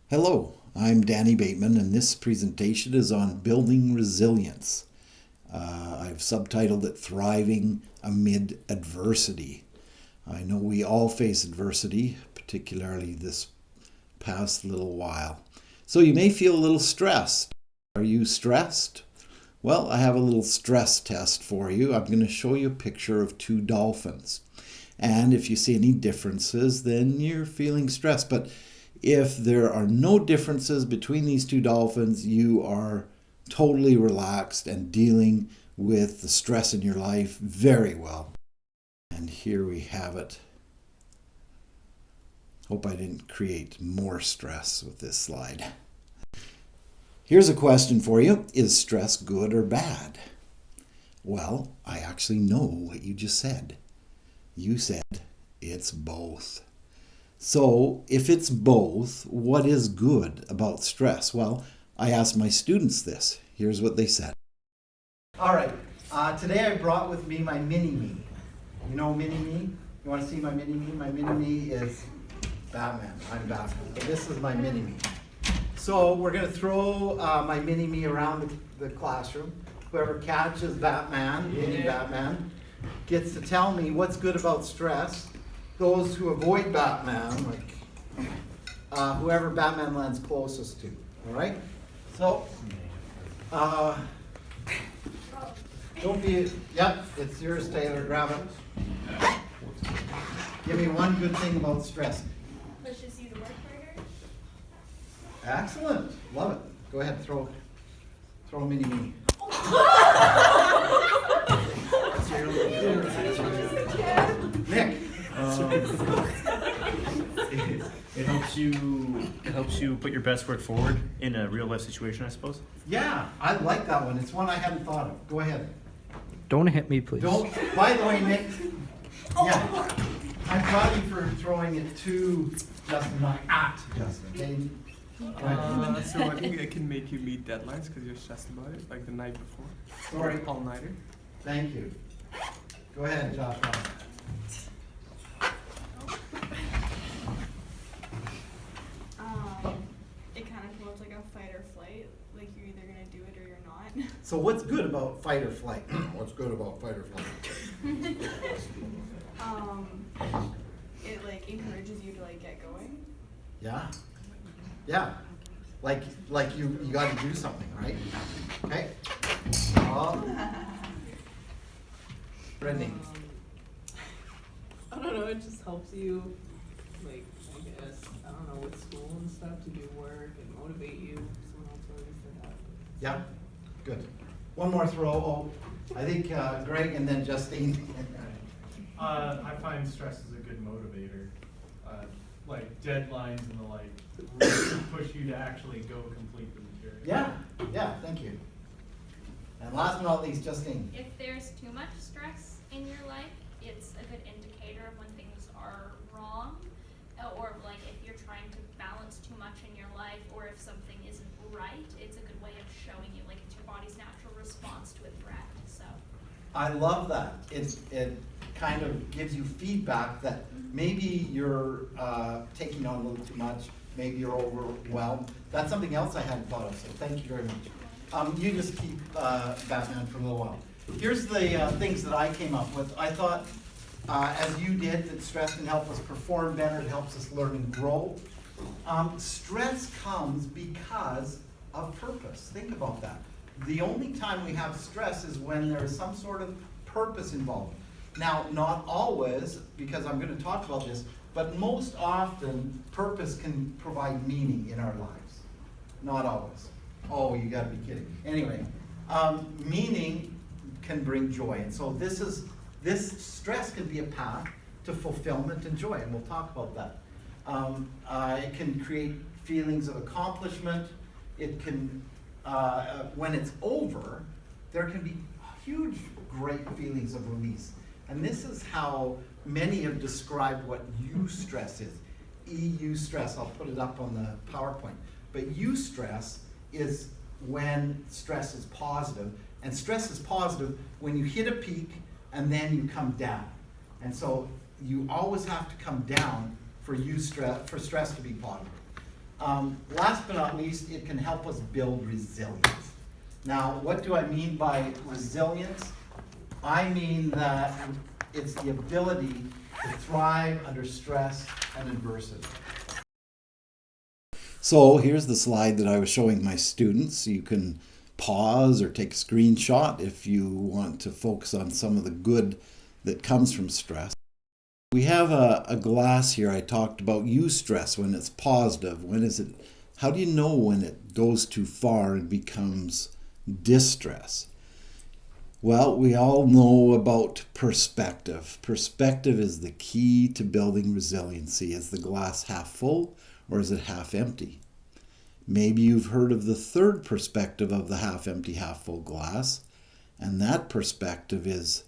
Hello, I'm Danny Bateman, and this presentation is on building resilience. I've subtitled it Thriving Amid Adversity. I know we all face adversity, particularly this past little while. So you may feel a little stressed. Are you stressed? Well, I have a little stress test for you. I'm going to show you a picture of two dolphins. And if you see any differences, then you're feeling stressed. But if there are no differences between these two dolphins, you are totally relaxed and dealing with the stress in your life very well. And here we have it. Hope I didn't create more stress with this slide. Here's a question for you. Is stress good or bad? Well, I actually know what you just said. You said it's both. So if it's both, what is good about stress? Well, I asked my students this. Here's what they said. All right, today I brought with me my mini-me. You know mini-me? You want to see my mini-me? My mini-me is Batman. I'm Batman. So this is my mini-me. So we're going to throw my mini-me around the classroom. Whoever catches Batman, mini Batman, gets to tell me what's good about stress. Those who avoid Batman, like whoever Batman lands closest to. All right? So, don't be, yep, it's yours, Taylor. Grab it. Give me one good thing about stress. Pushes you to work harder. Excellent. Love it. Go ahead, throw a mini-me. Nick. It helps you put your best foot forward in a real life situation, I suppose. Yeah, I like that one. It's one I hadn't thought of. Go ahead. Don't hit me, please. Don't. By the way, Nick. Yeah, I'm proud of you for throwing it to Justin, not at Justin. Okay? So I think it can make you meet deadlines because you're stressed about it, like the night before. Sorry. All-nighter. Thank you. Go ahead, Joshua. It kind of promotes like a fight or flight. Like you're either gonna do it or you're not. So what's good about fight or flight? What's good about fight or flight? It like encourages you to like get going. Yeah. Yeah. Like you got to do something, right? Okay. Brittany. I don't know, it just helps you, like, I guess, I don't know, with school and stuff, to do work and motivate you. Someone else already said that. Yeah. Good. One more throw. Oh, I think Greg and then Justine. I find stress is a good motivator. Like deadlines and the like really push you to actually go complete the material. Yeah. Yeah. Thank you. And last but not least, Justine. If there's too much stress in your life, it's a good indicator of when things are wrong, or like if you're trying to balance too much in your life, or if something isn't right, it's a good way of showing you, like, it's your body's natural response to a threat. So I love that. It kind of gives you feedback that maybe you're taking on a little too much, maybe you're overwhelmed. That's something else I hadn't thought of, so thank you very much. You just keep Batman for a little while. Here's the things that I came up with. I thought, as you did, that stress can help us perform better, it helps us learn and grow. Stress comes because of purpose. Think about that. The only time we have stress is when there is some sort of purpose involved. Now, not always, because I'm going to talk about this, but most often, purpose can provide meaning in our lives. Not always. Oh, you got to be kidding. Anyway, meaning can bring joy, and so this stress can be a path to fulfillment and joy, and we'll talk about that. It can create feelings of accomplishment. It can, when it's over, there can be huge, great feelings of release. And this is how many have described what eustress is. Eustress, I'll put it up on the PowerPoint. But eustress is when stress is positive. And stress is positive when you hit a peak and then you come down. And so you always have to come down for stress to be positive. Last but not least, it can help us build resilience. Now, what do I mean by resilience? I mean that it's the ability to thrive under stress and adversity. So here's the slide that I was showing my students. You can pause or take a screenshot if you want to focus on some of the good that comes from stress. We have a glass here. I talked about eustress, when it's positive. When is it? How do you know when it goes too far and becomes distress? Well, we all know about perspective. Perspective is the key to building resiliency. Is the glass half full or is it half empty? Maybe you've heard of the third perspective of the half empty, half full glass, and that perspective is,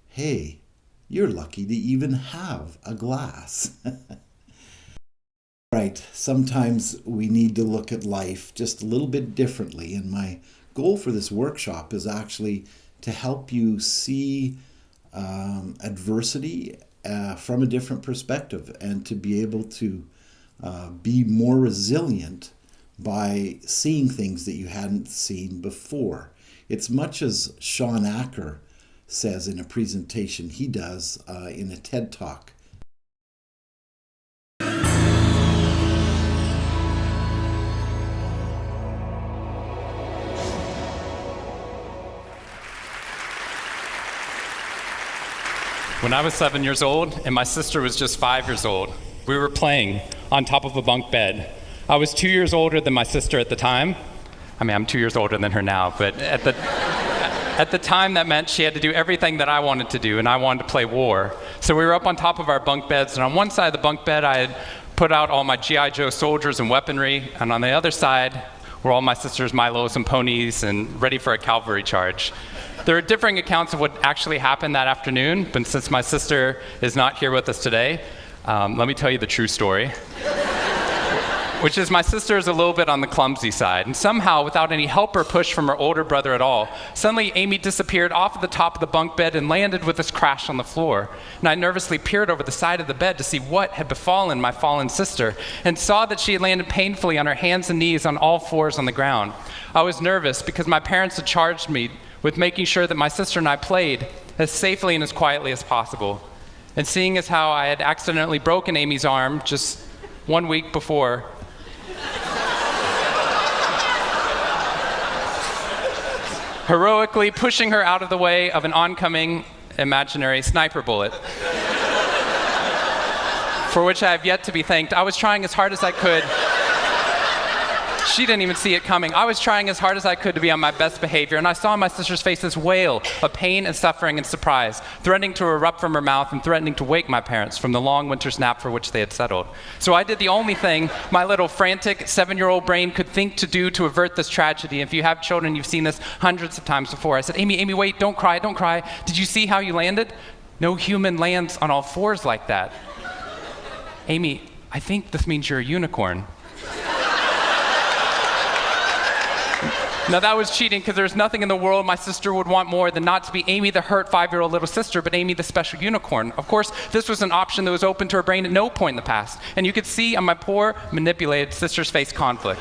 hey, you're lucky to even have a glass. Right, sometimes we need to look at life just a little bit differently, and my goal for this workshop is actually to help you see adversity from a different perspective and to be able to be more resilient by seeing things that you hadn't seen before. It's much as Sean Acker says in a presentation he does in a TED Talk. When I was 7 years old and my sister was just 5 years old, we were playing on top of a bunk bed. I was 2 years older than my sister at the time. I mean, I'm 2 years older than her now, but at the time that meant she had to do everything that I wanted to do, and I wanted to play war. So we were up on top of our bunk beds, and on one side of the bunk bed I had put out all my G.I. Joe soldiers and weaponry, and on the other side were all my sister's Milos and ponies and ready for a cavalry charge. There are differing accounts of what actually happened that afternoon, but since my sister is not here with us today, let me tell you the true story. Which is my sister is a little bit on the clumsy side, and somehow, without any help or push from her older brother at all, suddenly Amy disappeared off of the top of the bunk bed and landed with us crash on the floor. And I nervously peered over the side of the bed to see what had befallen my fallen sister, and saw that she had landed painfully on her hands and knees on all fours on the ground. I was nervous because my parents had charged me with making sure that my sister and I played as safely and as quietly as possible. And seeing as how I had accidentally broken Amy's arm just 1 week before, heroically pushing her out of the way of an oncoming imaginary sniper bullet, for which I have yet to be thanked. I was trying as hard as I could. She didn't even see it coming. I was trying as hard as I could to be on my best behavior, and I saw my sister's face this wail of pain and suffering and surprise, threatening to erupt from her mouth and threatening to wake my parents from the long winter's nap for which they had settled. So I did the only thing my little frantic 7-year-old brain could think to do to avert this tragedy. If you have children, you've seen this hundreds of times before. I said, Amy, wait, don't cry, don't cry. Did you see how you landed? No human lands on all fours like that. Amy, I think this means you're a unicorn. Now that was cheating, because there's nothing in the world my sister would want more than not to be Amy the hurt 5-year-old little sister, but Amy the special unicorn. Of course, this was an option that was open to her brain at no point in the past, and you could see on my poor, manipulated sister's face conflict,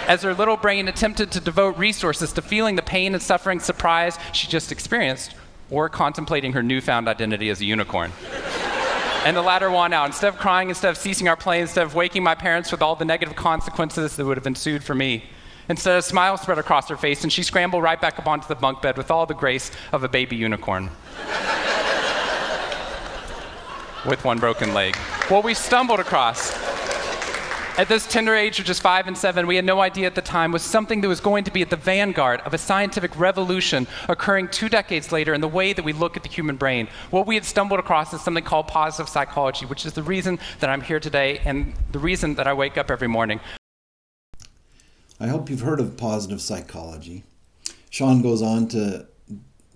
as her little brain attempted to devote resources to feeling the pain and suffering surprise she just experienced, or contemplating her newfound identity as a unicorn. And the latter won out. Instead of crying, instead of ceasing our play, instead of waking my parents with all the negative consequences that would have ensued for me, instead, a smile spread across her face, and she scrambled right back up onto the bunk bed with all the grace of a baby unicorn. With one broken leg. What we stumbled across at this tender age of just 5 and 7, we had no idea at the time, was something that was going to be at the vanguard of a scientific revolution occurring 2 decades later in the way that we look at the human brain. What we had stumbled across is something called positive psychology, which is the reason that I'm here today and the reason that I wake up every morning. I hope you've heard of positive psychology. Sean goes on to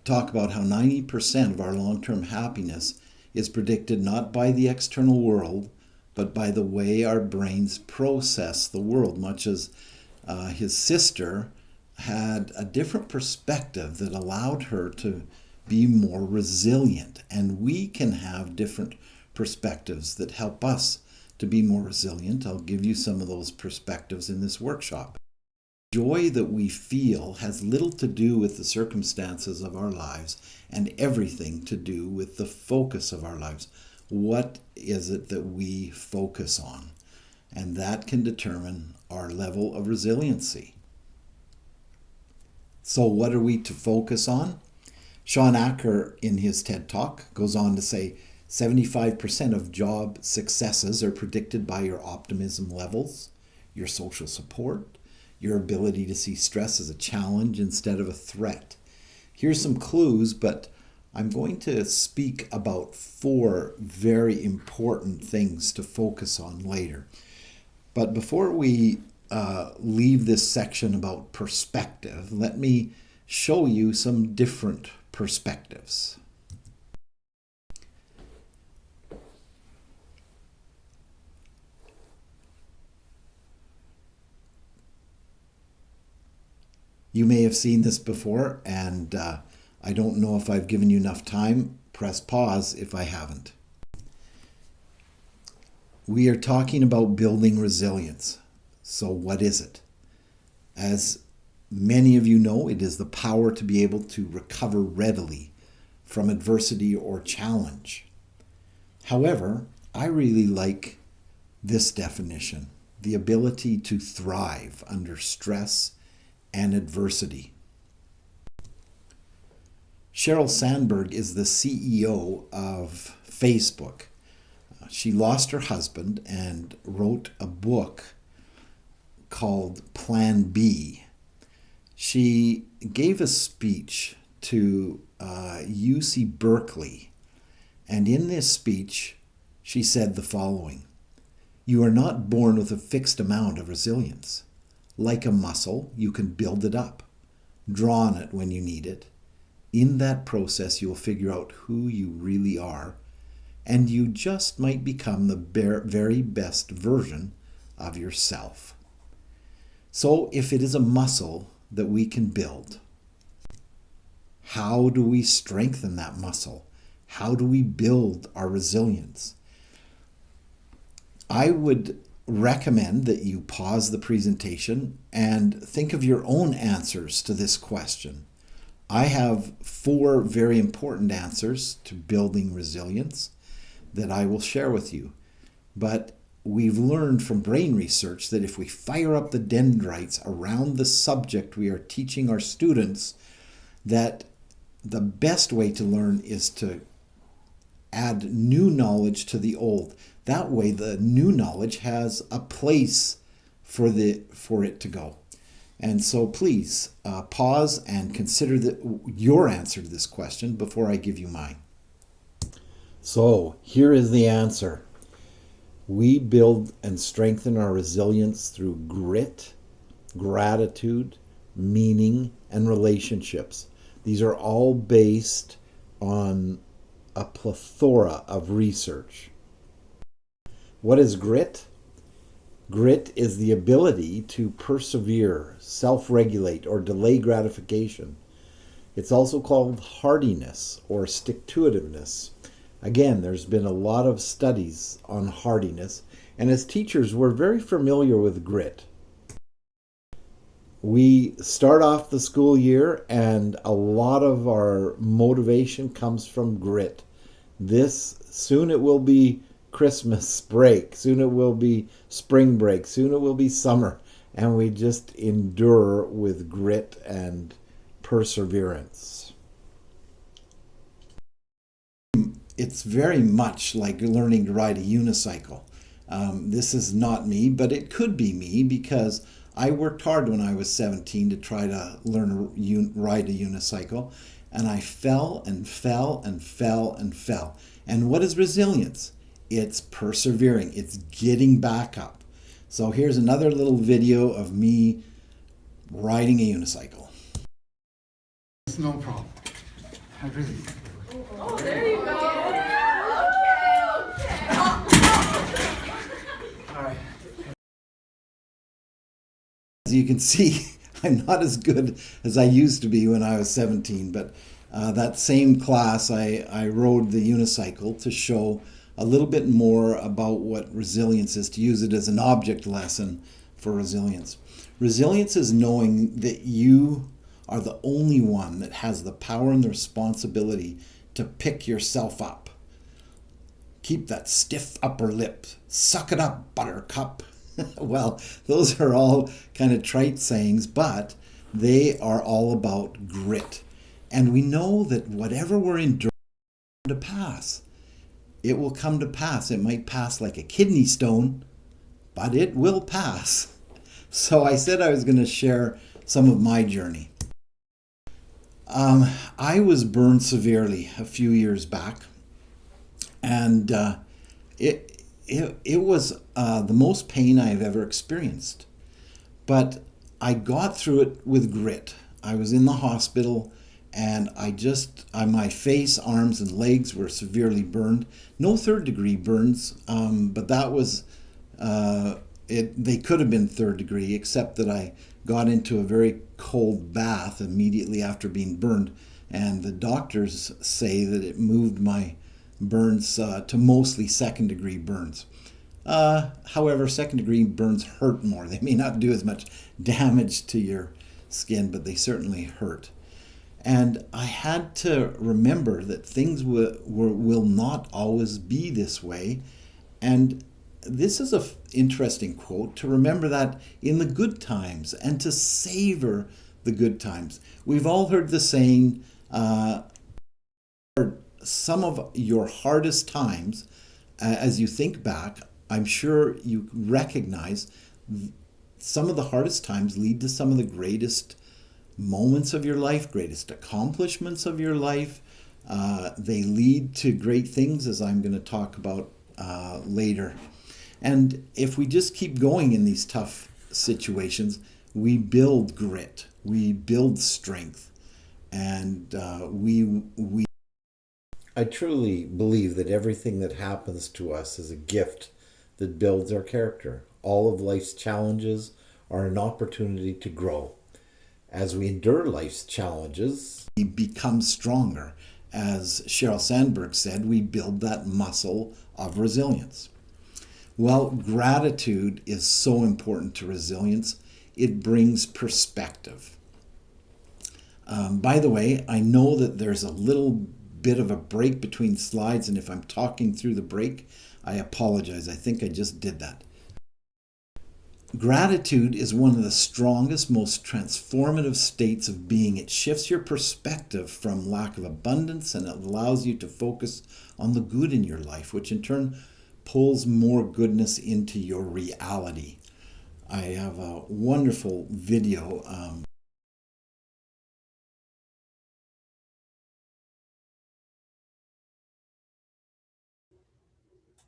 talk about how 90% of our long-term happiness is predicted not by the external world, but by the way our brains process the world, much as his sister had a different perspective that allowed her to be more resilient. And we can have different perspectives that help us to be more resilient. I'll give you some of those perspectives in this workshop. Joy that we feel has little to do with the circumstances of our lives and everything to do with the focus of our lives. What is it that we focus on? And that can determine our level of resiliency. So what are we to focus on? Sean Acker, in his TED Talk, goes on to say 75% of job successes are predicted by your optimism levels, your social support, your ability to see stress as a challenge instead of a threat. Here's some clues, but I'm going to speak about 4 very important things to focus on later. But before we leave this section about perspective, let me show you some different perspectives. You may have seen this before, and I don't know if I've given you enough time. Press pause if I haven't. We are talking about building resilience. So what is it? As many of you know, it is the power to be able to recover readily from adversity or challenge. However, I really like this definition, the ability to thrive under stress and adversity. Sheryl Sandberg is the CEO of Facebook. She lost her husband and wrote a book called Plan B. She gave a speech to UC Berkeley, and in this speech she said the following: "You are not born with a fixed amount of resilience. Like a muscle, you can build it up, draw on it when you need it. In that process, you'll figure out who you really are, and you just might become the very best version of yourself." So if it is a muscle that we can build, how do we strengthen that muscle? How do we build our resilience? I would recommend that you pause the presentation and think of your own answers to this question. I have 4 very important answers to building resilience that I will share with you. But we've learned from brain research that if we fire up the dendrites around the subject we are teaching our students, that the best way to learn is to add new knowledge to the old. That way the new knowledge has a place for it to go. And so please pause and consider your answer to this question before I give you mine. So here is the answer. We build and strengthen our resilience through grit, gratitude, meaning, and relationships. These are all based on a plethora of research. What is grit? Grit is the ability to persevere, self-regulate, or delay gratification. It's also called hardiness or stick-to-itiveness. Again, there's been a lot of studies on hardiness, and as teachers, we're very familiar with grit. We start off the school year, and a lot of our motivation comes from grit. Soon it will be Christmas break, soon it will be spring break, soon it will be summer, and we just endure with grit and perseverance. It's very much like learning to ride a unicycle. This is not me, but it could be me because I worked hard when I was 17 to try to learn to ride a unicycle, and I fell and fell and fell and fell. And what is resilience? It's persevering. It's getting back up. So here's another little video of me riding a unicycle. It's no problem. I really. Oh, there you go. All right. As you can see, I'm not as good as I used to be when I was 17, but that same class I rode the unicycle to show a little bit more about what resilience is, to use it as an object lesson for resilience. Resilience is knowing that you are the only one that has the power and the responsibility to pick yourself up. Keep that stiff upper lip. Suck it up, buttercup. Well, those are all kind of trite sayings, but they are all about grit. And we know that whatever we're enduring to pass, it will come to pass. It might pass like a kidney stone, but it will pass. So I said I was going to share some of my journey. I was burned severely a few years back, and it was the most pain I've ever experienced. But I got through it with grit. I was in the hospital, and my face, arms, and legs were severely burned. No third-degree burns, but that was they could have been third degree, except that I got into a very cold bath immediately after being burned, and the doctors say that it moved my burns to mostly second-degree burns. However, second-degree burns hurt more. They may not do as much damage to your skin, but they certainly hurt. And I had to remember that things will not always be this way. And this is an interesting quote, to remember that in the good times and to savor the good times. We've all heard the saying, some of your hardest times, as you think back, I'm sure you recognize some of the hardest times lead to some of the greatest moments of your life, greatest accomplishments of your life. They lead to great things, as I'm going to talk about later. And if we just keep going in these tough situations, we build grit, we build strength, and I truly believe that everything that happens to us is a gift that builds our character. All of life's challenges are an opportunity to grow. As we endure life's challenges, we become stronger. As Sheryl Sandberg said, we build that muscle of resilience. Well, gratitude is so important to resilience. It brings perspective. By the way, I know that there's a little bit of a break between slides, and if I'm talking through the break, I apologize. I think I just did that. Gratitude is one of the strongest, most transformative states of being. It shifts your perspective from lack of abundance, and it allows you to focus on the good in your life, which in turn pulls more goodness into your reality. I have a wonderful video.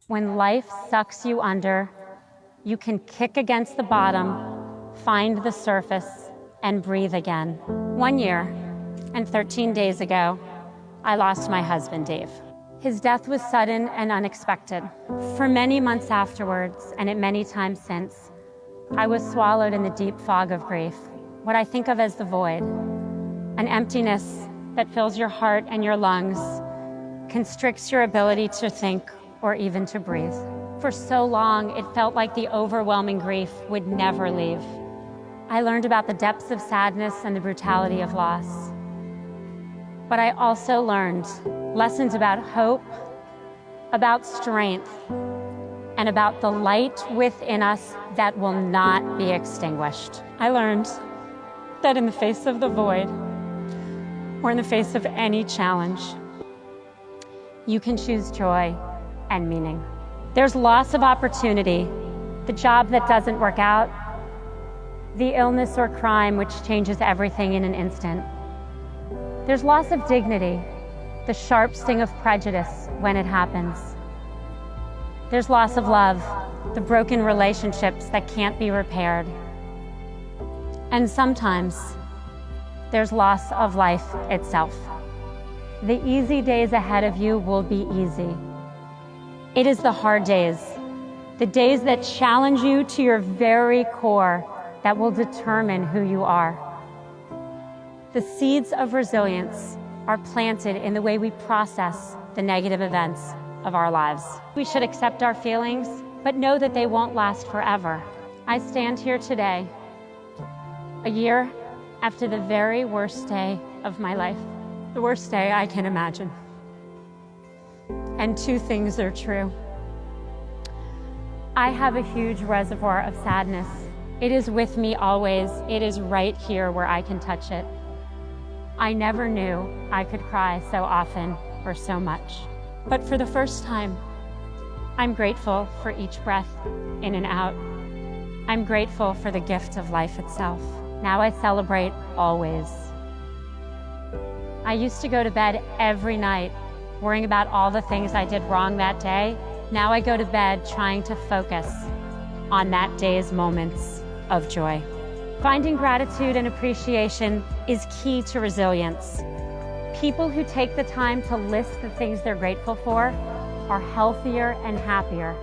When life sucks you under, you can kick against the bottom, find the surface, and breathe again. 1 year and 13 days ago, I lost my husband, Dave. His death was sudden and unexpected. For many months afterwards, and at many times since, I was swallowed in the deep fog of grief, what I think of as the void, an emptiness that fills your heart and your lungs, constricts your ability to think or even to breathe. For so long, it felt like the overwhelming grief would never leave. I learned about the depths of sadness and the brutality of loss. But I also learned lessons about hope, about strength, and about the light within us that will not be extinguished. I learned that in the face of the void, or in the face of any challenge, you can choose joy and meaning. There's loss of opportunity, the job that doesn't work out, the illness or crime which changes everything in an instant. There's loss of dignity, the sharp sting of prejudice when it happens. There's loss of love, the broken relationships that can't be repaired. And sometimes there's loss of life itself. The easy days ahead of you will be easy. It is the hard days, the days that challenge you to your very core, that will determine who you are. The seeds of resilience are planted in the way we process the negative events. of our lives. We should accept our feelings, but know that they won't last forever. I stand here today, a year after the very worst day of my life, the worst day I can imagine. And two things are true. I have a huge reservoir of sadness. It is with me always. It is right here where I can touch it. I never knew I could cry so often or so much. But for the first time, I'm grateful for each breath in and out. I'm grateful for the gift of life itself. Now I celebrate always. I used to go to bed every night worrying about all the things I did wrong that day. Now I go to bed trying to focus on that day's moments of joy. Finding gratitude and appreciation is key to resilience. People who take the time to list the things they're grateful for are healthier and happier.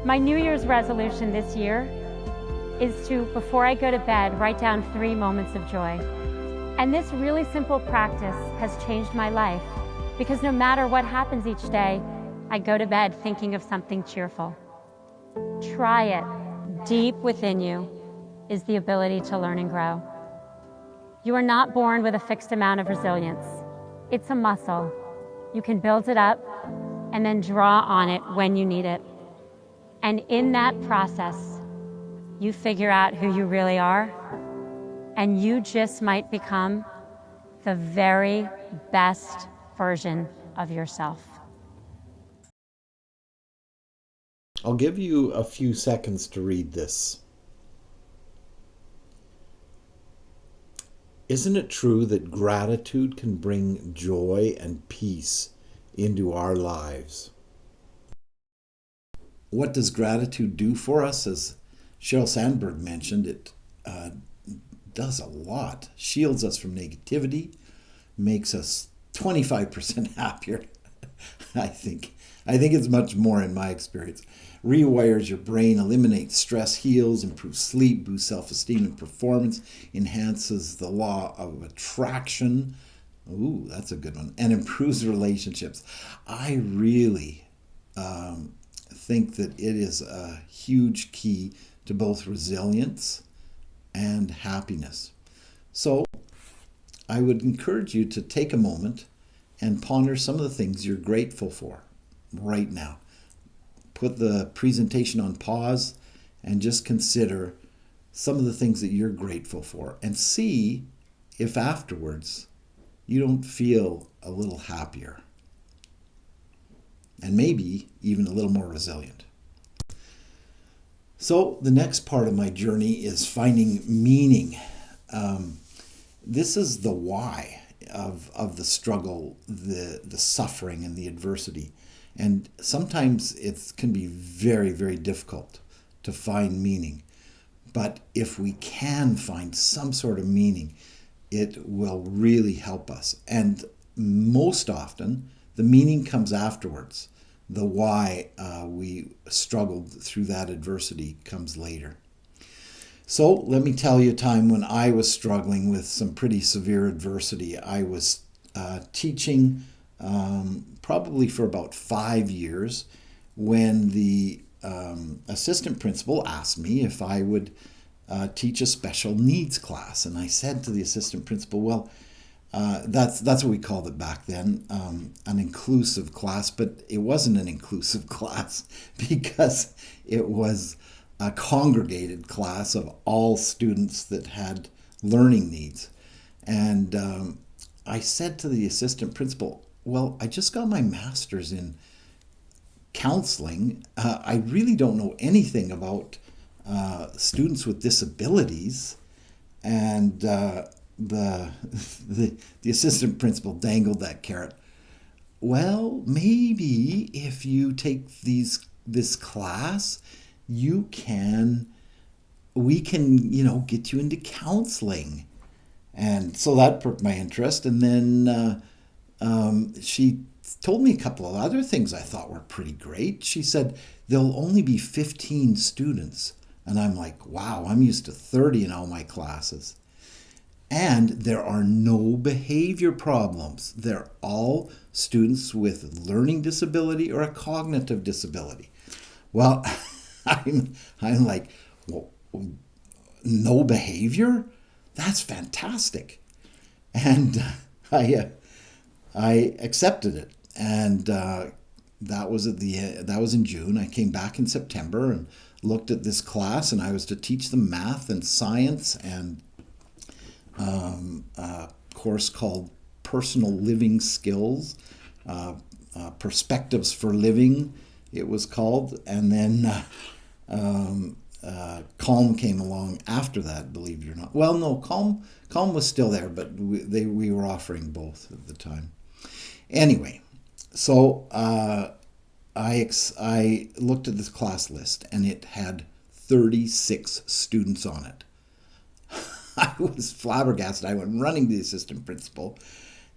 My New Year's resolution this year is to, before I go to bed, write down 3 moments of joy. And this really simple practice has changed my life, because no matter what happens each day, I go to bed thinking of something cheerful. Try it. Deep within you is the ability to learn and grow. You are not born with a fixed amount of resilience. It's a muscle. You can build it up and then draw on it when you need it. And in that process, you figure out who you really are, and you just might become the very best version of yourself. I'll give you a few seconds to read this. Isn't it true that gratitude can bring joy and peace into our lives? What does gratitude do for us? As Sheryl Sandberg mentioned, it does a lot. Shields us from negativity, makes us 25% happier. I think it's much more in my experience. Rewires your brain, eliminates stress, heals, improves sleep, boosts self-esteem and performance, enhances the law of attraction. Ooh, that's a good one. And improves relationships. I really think that it is a huge key to both resilience and happiness. So I would encourage you to take a moment and ponder some of the things you're grateful for right now. Put the presentation on pause and just consider some of the things that you're grateful for, and see if afterwards you don't feel a little happier and maybe even a little more resilient. So the next part of my journey is finding meaning. This is the why of the struggle, the suffering, and the adversity. And sometimes it can be very, very difficult to find meaning. But if we can find some sort of meaning, it will really help us. And most often, the meaning comes afterwards. The why we struggled through that adversity comes later. So let me tell you a time when I was struggling with some pretty severe adversity. I was teaching probably for about 5 years when the assistant principal asked me if I would teach a special needs class. And I said to the assistant principal, well, that's what we called it back then, an inclusive class, but it wasn't an inclusive class because it was a congregated class of all students that had learning needs. And I said to the assistant principal, well, I just got my master's in counseling. I really don't know anything about students with disabilities. And the assistant principal dangled that carrot. Well, maybe if you take this class, we can, get you into counseling. And so that perked my interest. And then she told me a couple of other things I thought were pretty great. She said, there'll only be 15 students. And I'm like, wow, I'm used to 30 in all my classes. And there are no behavior problems. They're all students with learning disability or a cognitive disability. Well, I'm like, well, no behavior? That's fantastic. And I accepted it. And that was in June. I came back in September and looked at this class, and I was to teach them math and science and a course called Personal Living Skills, Perspectives for Living, it was called. And then Calm came along after that, believe it or not. Well, no, Calm was still there, but we were offering both at the time. Anyway, so I looked at this class list, and it had 36 students on it. I was flabbergasted. I went running to the assistant principal,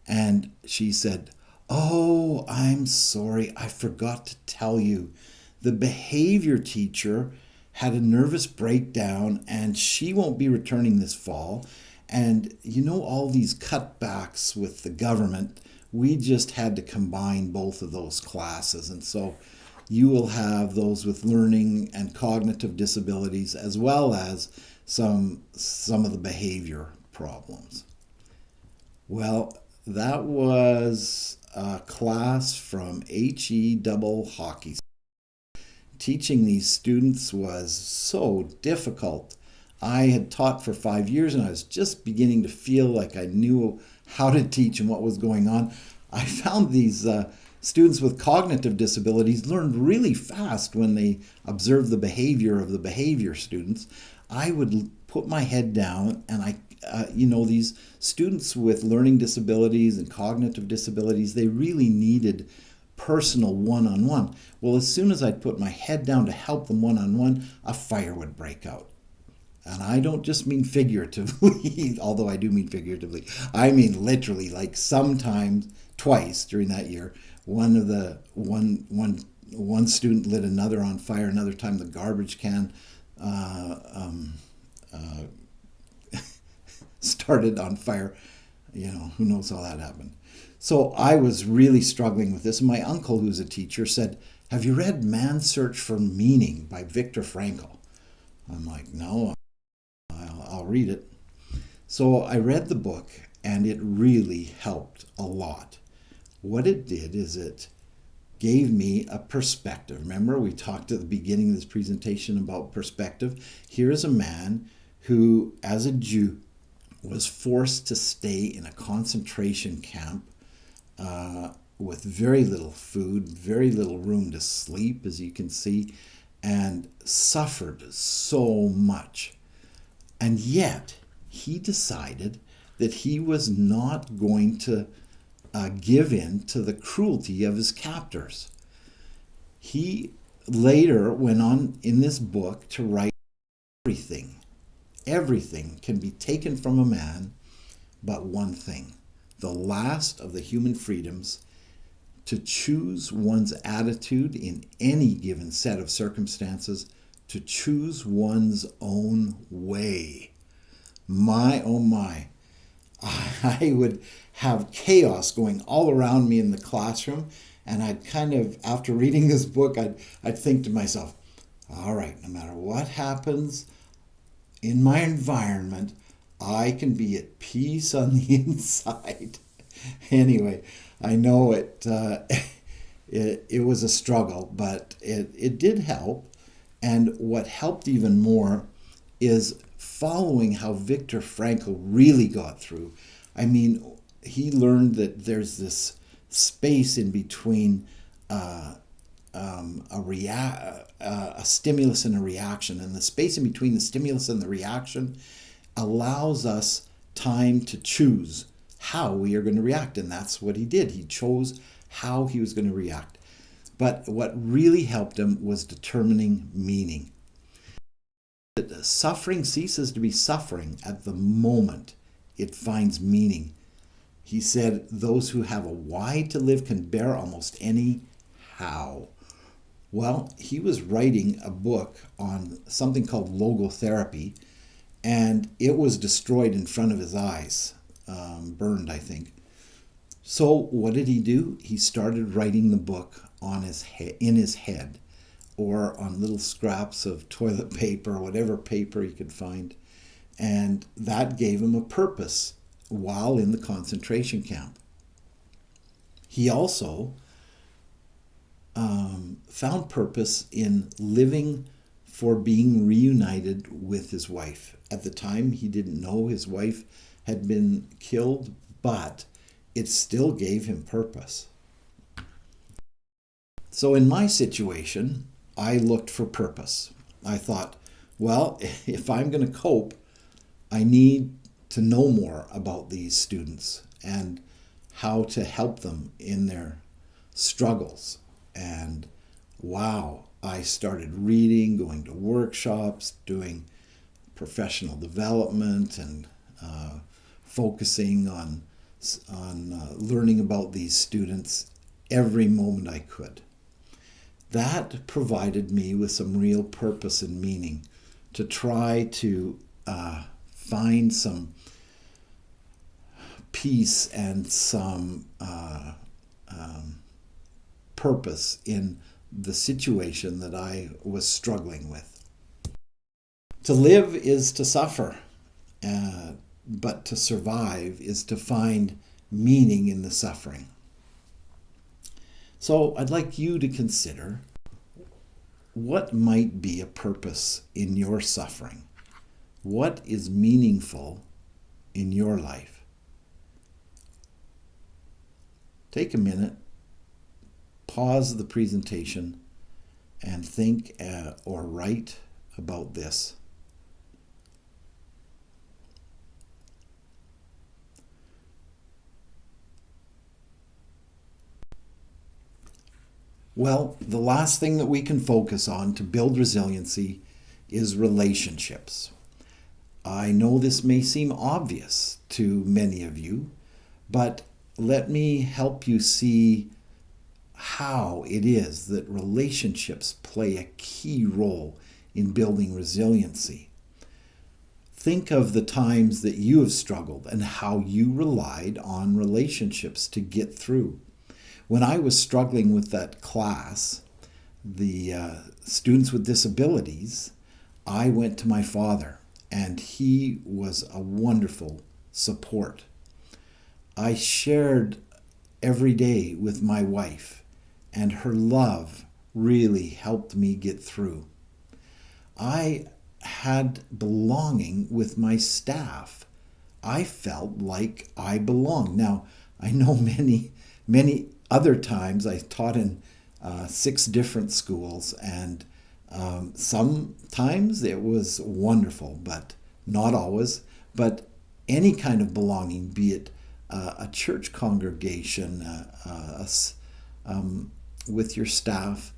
and she said, "Oh, I'm sorry, I forgot to tell you. The behavior teacher had a nervous breakdown, and she won't be returning this fall. And you know, all these cutbacks with the government, we just had to combine both of those classes. And so you will have those with learning and cognitive disabilities, as well as some of the behavior problems." Well, that was a class from HE double hockey. Teaching these students was so difficult. I had taught for 5 years, and I was just beginning to feel like I knew how to teach and what was going on. I found these students with cognitive disabilities learned really fast when they observed the behavior of the behavior students. I would put my head down, and these students with learning disabilities and cognitive disabilities, they really needed personal one-on-one. Well, as soon as I'd put my head down to help them one-on-one, a fire would break out. And I don't just mean figuratively, although I do mean figuratively. I mean literally, like sometimes, twice during that year, one student lit another on fire. Another time the garbage can started on fire. You know, who knows how that happened. So I was really struggling with this. And my uncle, who's a teacher, said, "Have you read Man's Search for Meaning by Viktor Frankl?" I'm like, "No, I'll read it." So I read the book, and it really helped a lot. What it did is it gave me a perspective. Remember, we talked at the beginning of this presentation about perspective. Here's a man who, as a Jew, was forced to stay in a concentration camp with very little food, very little room to sleep, as you can see, and suffered so much. And yet, he decided that he was not going to give in to the cruelty of his captors. He later went on in this book to write everything. Everything can be taken from a man but one thing, the last of the human freedoms, to choose one's attitude in any given set of circumstances, to choose one's own way. My, oh my, I would have chaos going all around me in the classroom, and I'd kind of, after reading this book, I'd think to myself, all right, no matter what happens in my environment, I can be at peace on the inside. Anyway, I know it was a struggle, but it did help. And what helped even more is following how Viktor Frankl really got through. I mean, he learned that there's this space in between a stimulus and a reaction, and the space in between the stimulus and the reaction allows us time to choose how we are going to react. And that's what he did. He chose how he was going to react. But what really helped him was determining meaning. Suffering ceases to be suffering at the moment it finds meaning. He said, those who have a why to live can bear almost any how. Well, he was writing a book on something called logotherapy, and it was destroyed in front of his eyes, burned, I think. So what did he do? He started writing the book on in his head, or on little scraps of toilet paper, whatever paper he could find. And that gave him a purpose while in the concentration camp. He also found purpose in living for being reunited with his wife. At the time, he didn't know his wife had been killed, but it still gave him purpose. So in my situation, I looked for purpose. I thought, well, if I'm going to cope, I need to know more about these students and how to help them in their struggles. And wow, I started reading, going to workshops, doing professional development, and focusing on learning about these students every moment I could. That provided me with some real purpose and meaning to try to find some peace and some purpose in the situation that I was struggling with. To live is to suffer, but to survive is to find meaning in the suffering. So I'd like you to consider what might be a purpose in your suffering. What is meaningful in your life? Take a minute, pause the presentation, and think or write about this. Well, the last thing that we can focus on to build resiliency is relationships. I know this may seem obvious to many of you, but let me help you see how it is that relationships play a key role in building resiliency. Think of the times that you have struggled and how you relied on relationships to get through. When I was struggling with that class, the students with disabilities, I went to my father, and he was a wonderful support. I shared every day with my wife, and her love really helped me get through. I had belonging with my staff. I felt like I belonged. Now, I know many other times I taught in 6 different schools, and sometimes it was wonderful, but not always. But any kind of belonging, be it a church congregation, with your staff,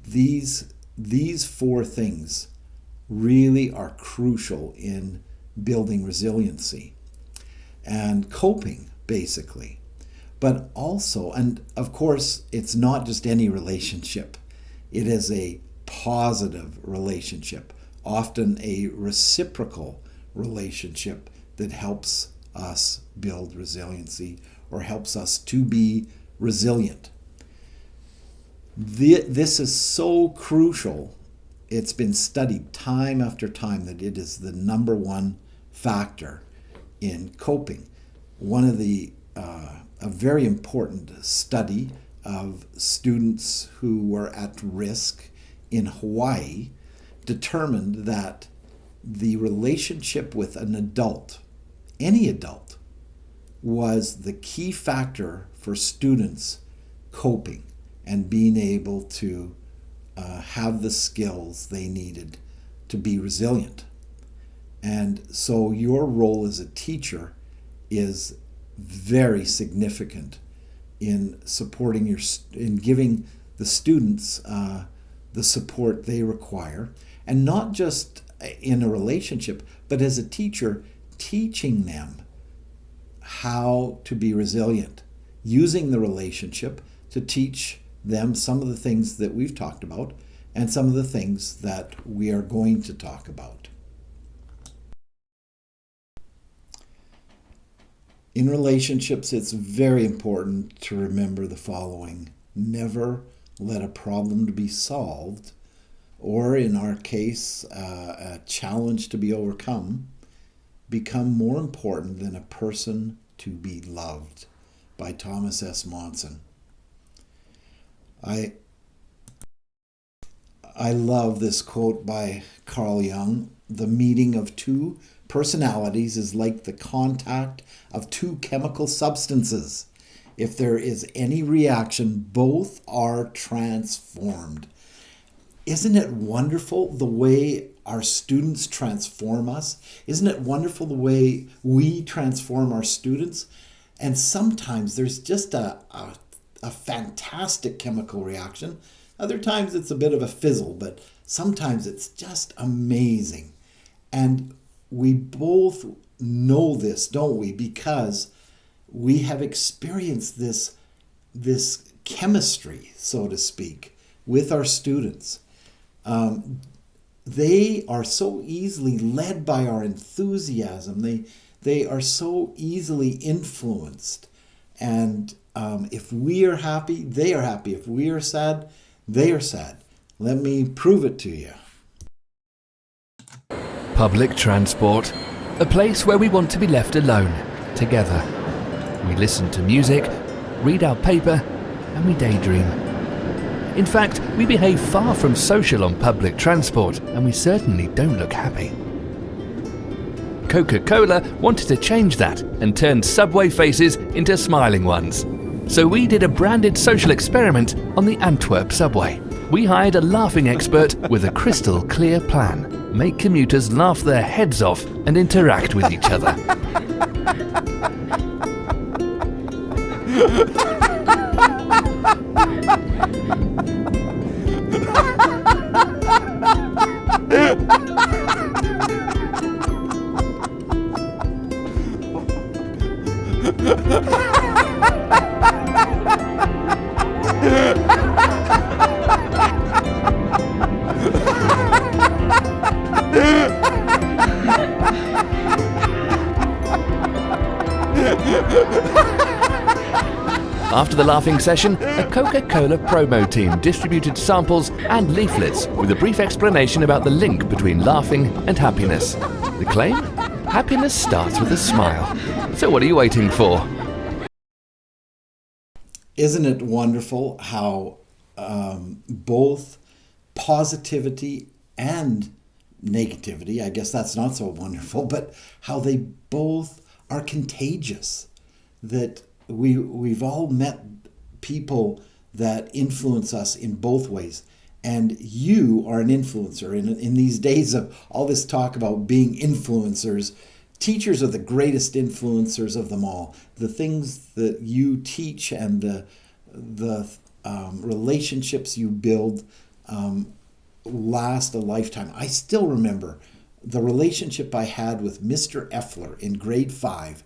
these 4 things really are crucial in building resiliency and coping, basically. But also, and of course, it's not just any relationship. It is a positive relationship, often a reciprocal relationship that helps us build resiliency or helps us to be resilient. This is so crucial. It's been studied time after time that it is the number one factor in coping. A very important study of students who were at risk in Hawaii determined that the relationship with an adult, any adult, was the key factor for students coping and being able to have the skills they needed to be resilient. And so your role as a teacher is very significant in supporting in giving the students the support they require, and not just in a relationship, but as a teacher, teaching them how to be resilient, using the relationship to teach them some of the things that we've talked about and some of the things that we are going to talk about. In relationships, it's very important to remember the following. Never let a problem to be solved, or in our case, a challenge to be overcome, become more important than a person to be loved, by Thomas S. Monson. I love this quote by Carl Jung. The meeting of two personalities is like the contact of two chemical substances. If there is any reaction, both are transformed. Isn't it wonderful the way our students transform us? Isn't it wonderful the way we transform our students? And sometimes there's just a fantastic chemical reaction. Other times it's a bit of a fizzle, but sometimes it's just amazing. And we both know this, don't we? Because we have experienced this chemistry, so to speak, with our students. They are so easily led by our enthusiasm. They are so easily influenced. And if we are happy, they are happy. If we are sad, they are sad. Let me prove it to you. Public transport. A place where we want to be left alone, together. We listen to music, read our paper, and we daydream. In fact, we behave far from social on public transport, and we certainly don't look happy. Coca-Cola wanted to change that and turn subway faces into smiling ones. So we did a branded social experiment on the Antwerp subway. We hired a laughing expert with a crystal clear plan. Make commuters laugh their heads off and interact with each other. After the laughing session, a Coca-Cola promo team distributed samples and leaflets with a brief explanation about the link between laughing and happiness. The claim? Happiness starts with a smile. So what are you waiting for? Isn't it wonderful how both positivity and negativity, I guess that's not so wonderful, but how they both are contagious? That we've all met people that influence us in both ways. And you are an influencer. In these days of all this talk about being influencers, teachers are the greatest influencers of them all. The things that you teach and the relationships you build last a lifetime. I still remember the relationship I had with Mr. Effler in grade 5.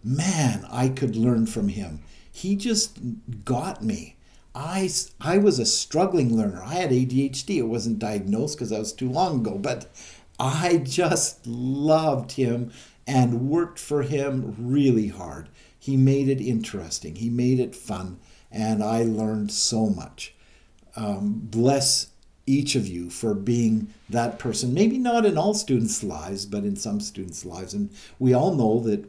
Man, I could learn from him. He just got me. I was a struggling learner. I had ADHD. It wasn't diagnosed because that was too long ago, but I just loved him and worked for him really hard. He made it interesting. He made it fun, and I learned so much. Bless each of you for being that person. Maybe not in all students' lives, but in some students' lives. And we all know that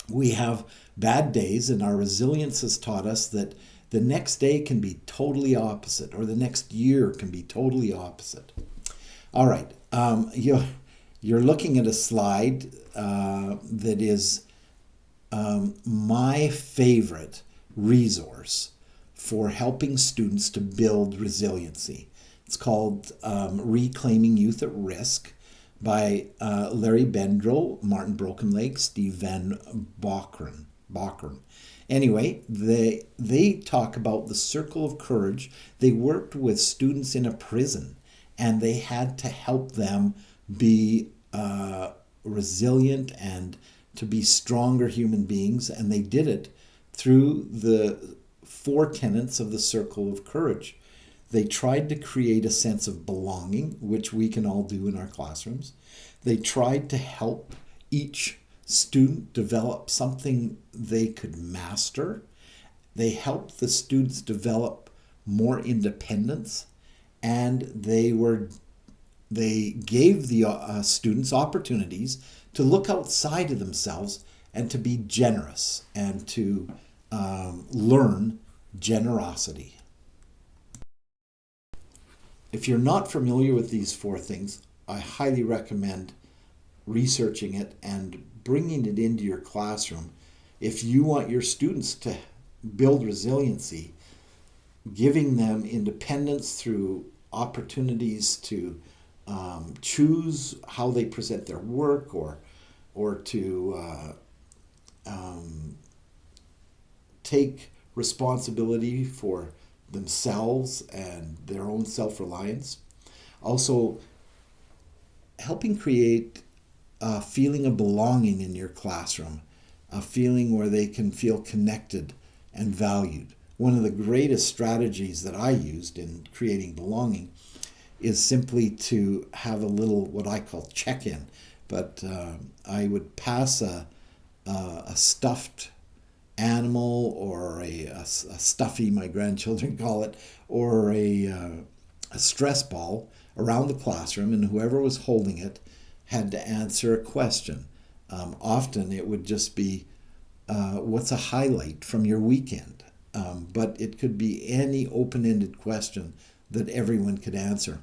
we have bad days, and our resilience has taught us that the next day can be totally opposite, or the next year can be totally opposite. All right, you're looking at a slide that is my favorite resource for helping students to build resiliency. It's called Reclaiming Youth at Risk by Larry Bendrow, Martin Brokenleg, Steve Van Bokeren. Anyway, they talk about the circle of courage. They worked with students in a prison, and they had to help them be resilient and to be stronger human beings, and they did it through the 4 tenets of the circle of courage. They tried to create a sense of belonging, which we can all do in our classrooms. They tried to help each student develop something they could master. They helped the students develop more independence, and they gave the students opportunities to look outside of themselves and to be generous and to learn generosity. If you're not familiar with these 4 things, I highly recommend researching it and bringing it into your classroom. If you want your students to build resiliency, giving them independence through opportunities to choose how they present their work, or to take responsibility for themselves and their own self-reliance. Also, helping create a feeling of belonging in your classroom, a feeling where they can feel connected and valued. One of the greatest strategies that I used in creating belonging is simply to have a little, what I call check-in, but I would pass a stuffed animal, or a stuffy, my grandchildren call it, or a stress ball around the classroom, and whoever was holding it had to answer a question. Often it would just be, what's a highlight from your weekend? But it could be any open-ended question that everyone could answer.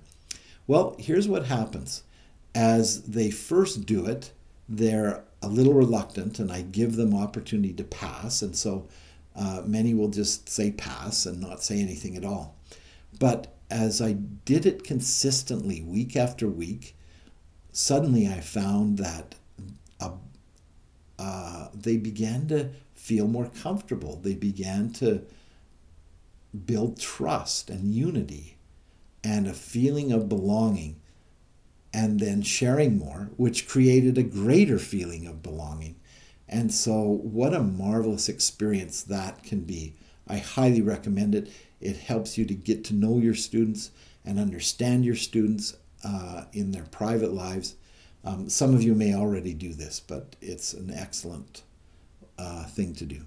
Well, here's what happens. As they first do it, they're a little reluctant, and I give them opportunity to pass, and so many will just say pass and not say anything at all. But as I did it consistently week after week, suddenly I found that they began to feel more comfortable. They began to build trust and unity and a feeling of belonging, and then sharing more, which created a greater feeling of belonging. And so what a marvelous experience that can be. I highly recommend it. It helps you to get to know your students and understand your students in their private lives. Some of you may already do this, but it's an excellent thing to do.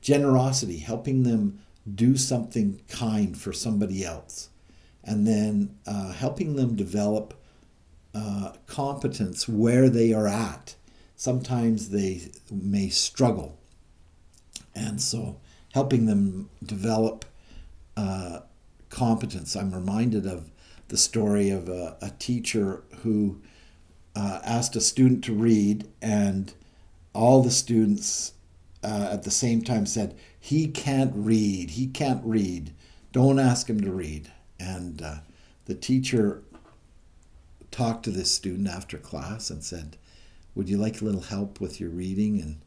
Generosity, helping them do something kind for somebody else, and then helping them develop competence where they are at. Sometimes they may struggle, and so helping them develop competence. I'm reminded of the story of a teacher who asked a student to read, and all the students at the same time said, he can't read, don't ask him to read. And the teacher talked to this student after class and said, would you like a little help with your reading?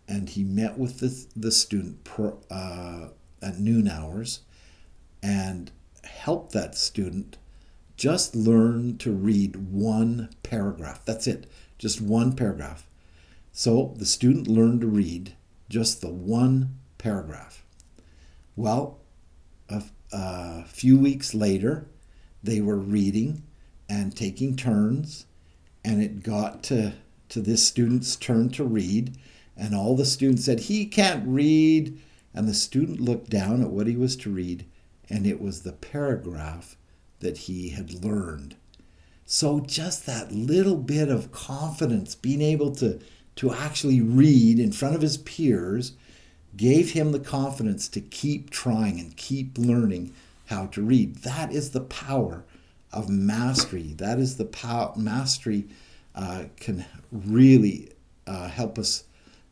And he met with the student at noon hours and helped that student just learn to read one paragraph. That's it, just one paragraph. So the student learned to read just the one paragraph. Well, a few weeks later, they were reading and taking turns, and it got to this student's turn to read, and all the students said, he can't read. And the student looked down at what he was to read, and it was the paragraph that he had learned. So just that little bit of confidence, being able to actually read in front of his peers, gave him the confidence to keep trying and keep learning how to read. That is the power of mastery. That is the power. Mastery can really help us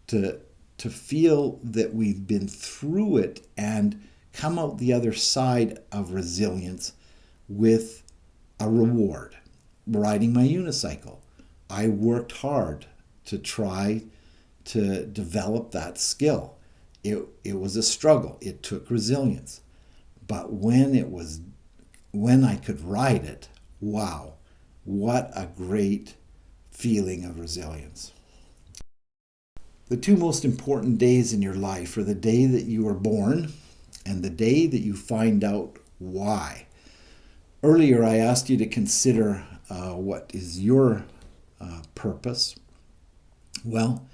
to feel that we've been through it and come out the other side of resilience with a reward. Riding my unicycle, I worked hard to try to develop that skill. It was a struggle. It took resilience. But when I could ride it, wow, what a great feeling of resilience. The 2 most important days in your life are the day that you were born and the day that you find out why. Earlier, I asked you to consider what is your purpose. Well,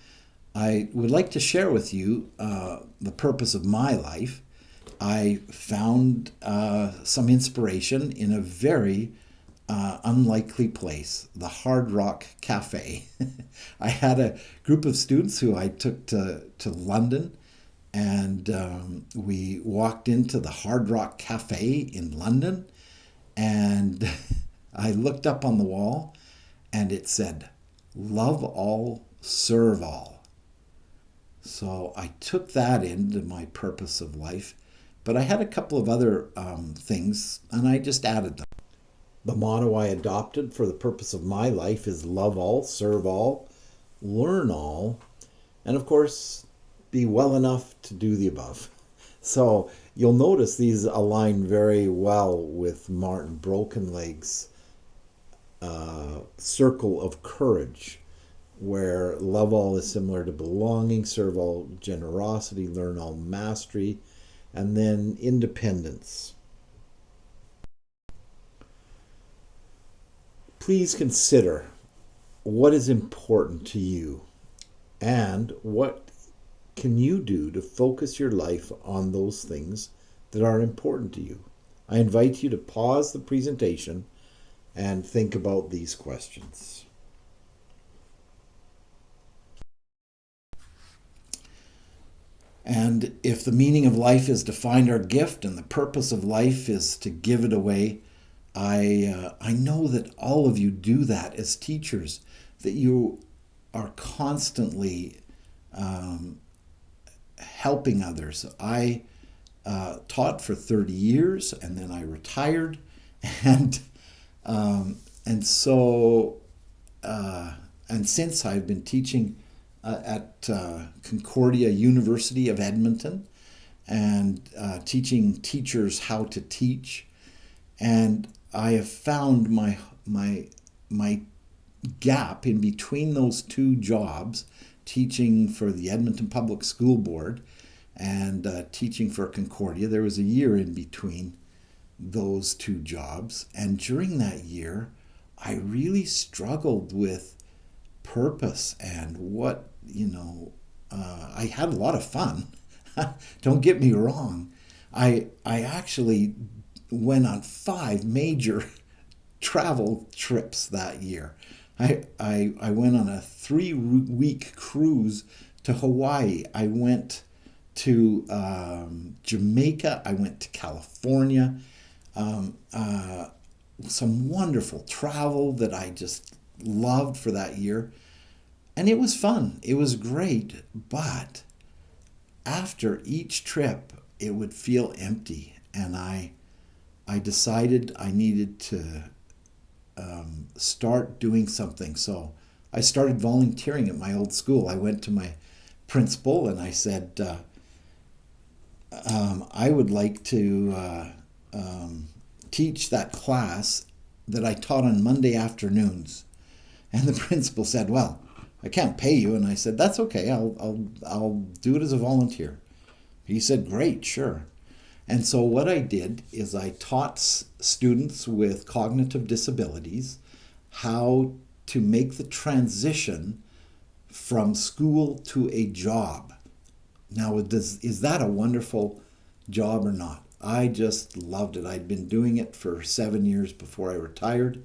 I would like to share with you the purpose of my life. I found some inspiration in a very unlikely place, the Hard Rock Cafe. I had a group of students who I took to London, and we walked into the Hard Rock Cafe in London, and I looked up on the wall and it said, "Love all, serve all." So I took that into my purpose of life, but I had a couple of other things and I just added them. The motto I adopted for the purpose of my life is love all, serve all, learn all, and of course, be well enough to do the above. So you'll notice these align very well with Martin Brokenleg's circle of courage, where love all is similar to belonging, serve all, generosity, learn all, mastery, and then independence. Please consider what is important to you and what can you do to focus your life on those things that are important to you. I invite you to pause the presentation and think about these questions. And if the meaning of life is to find our gift and the purpose of life is to give it away, I know that all of you do that as teachers, that you are constantly helping others. I taught for 30 years and then I retired, and since I've been teaching at Concordia University of Edmonton and teaching teachers how to teach, and I have found my gap in between those two jobs, teaching for the Edmonton Public School Board and teaching for Concordia. There was a year in between those two jobs, and during that year I really struggled with purpose and what, I had a lot of fun. Don't get me wrong. I actually went on 5 major travel trips that year. I went on a 3-week cruise to Hawaii. I went to Jamaica. I went to California. Some wonderful travel that I just loved for that year. And it was fun. It was great. But after each trip, it would feel empty. And I decided I needed to start doing something. So I started volunteering at my old school. I went to my principal and I said, I would like to teach that class that I taught on Monday afternoons. And the principal said, "Well, I can't pay you." And I said, "That's okay. I'll do it as a volunteer." He said, "Great, sure." And so what I did is I taught students with cognitive disabilities how to make the transition from school to a job. Now, is that a wonderful job or not? I just loved it. I'd been doing it for 7 years before I retired.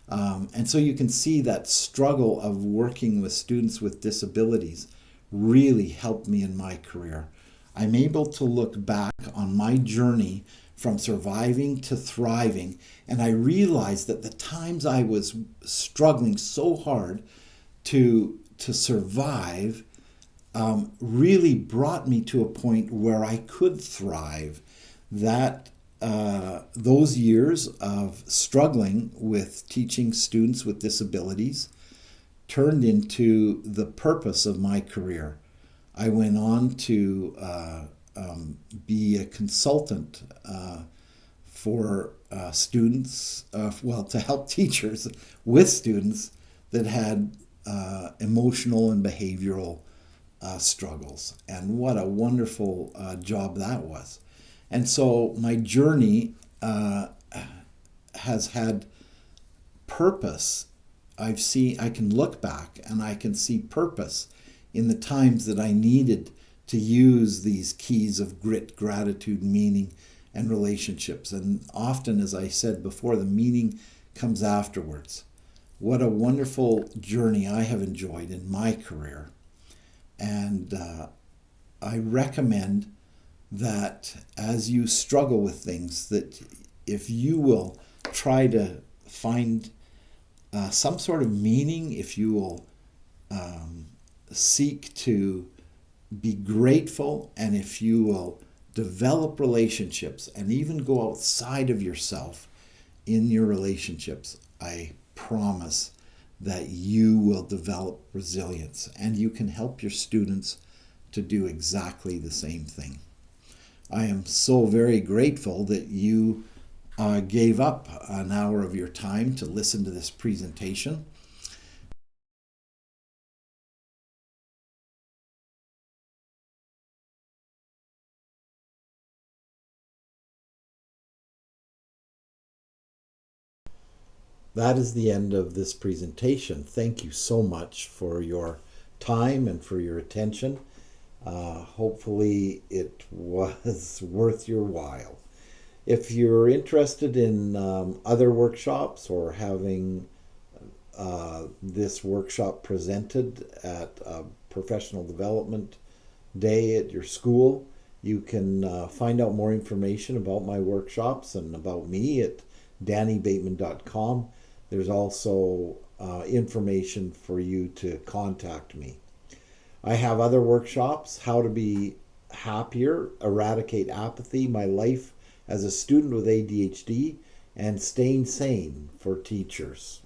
And so you can see that struggle of working with students with disabilities really helped me in my career. I'm able to look back on my journey from surviving to thriving, and I realized that the times I was struggling so hard to survive really brought me to a point where I could thrive. That those years of struggling with teaching students with disabilities turned into the purpose of my career. I went on to be a consultant for students, to help teachers with students that had emotional and behavioral struggles. And what a wonderful job that was. And so my journey has had purpose I can look back and I can see purpose in the times that I needed to use these keys of grit, gratitude, meaning, and relationships. And often, as I said before, the meaning comes afterwards. What a wonderful journey I have enjoyed in my career. And I recommend that as you struggle with things, that if you will try to find some sort of meaning, if you will seek to be grateful, and if you will develop relationships and even go outside of yourself in your relationships, I promise that you will develop resilience, and you can help your students to do exactly the same thing. I am so very grateful that you gave up an hour of your time to listen to this presentation. That is the end of this presentation. Thank you so much for your time and for your attention. Hopefully it was worth your while. If you're interested in other workshops or having this workshop presented at a professional development day at your school, you can find out more information about my workshops and about me at dannybateman.com. There's also information for you to contact me. I have other workshops: how to be happier, eradicate apathy, my life as a student with ADHD, and staying sane for teachers.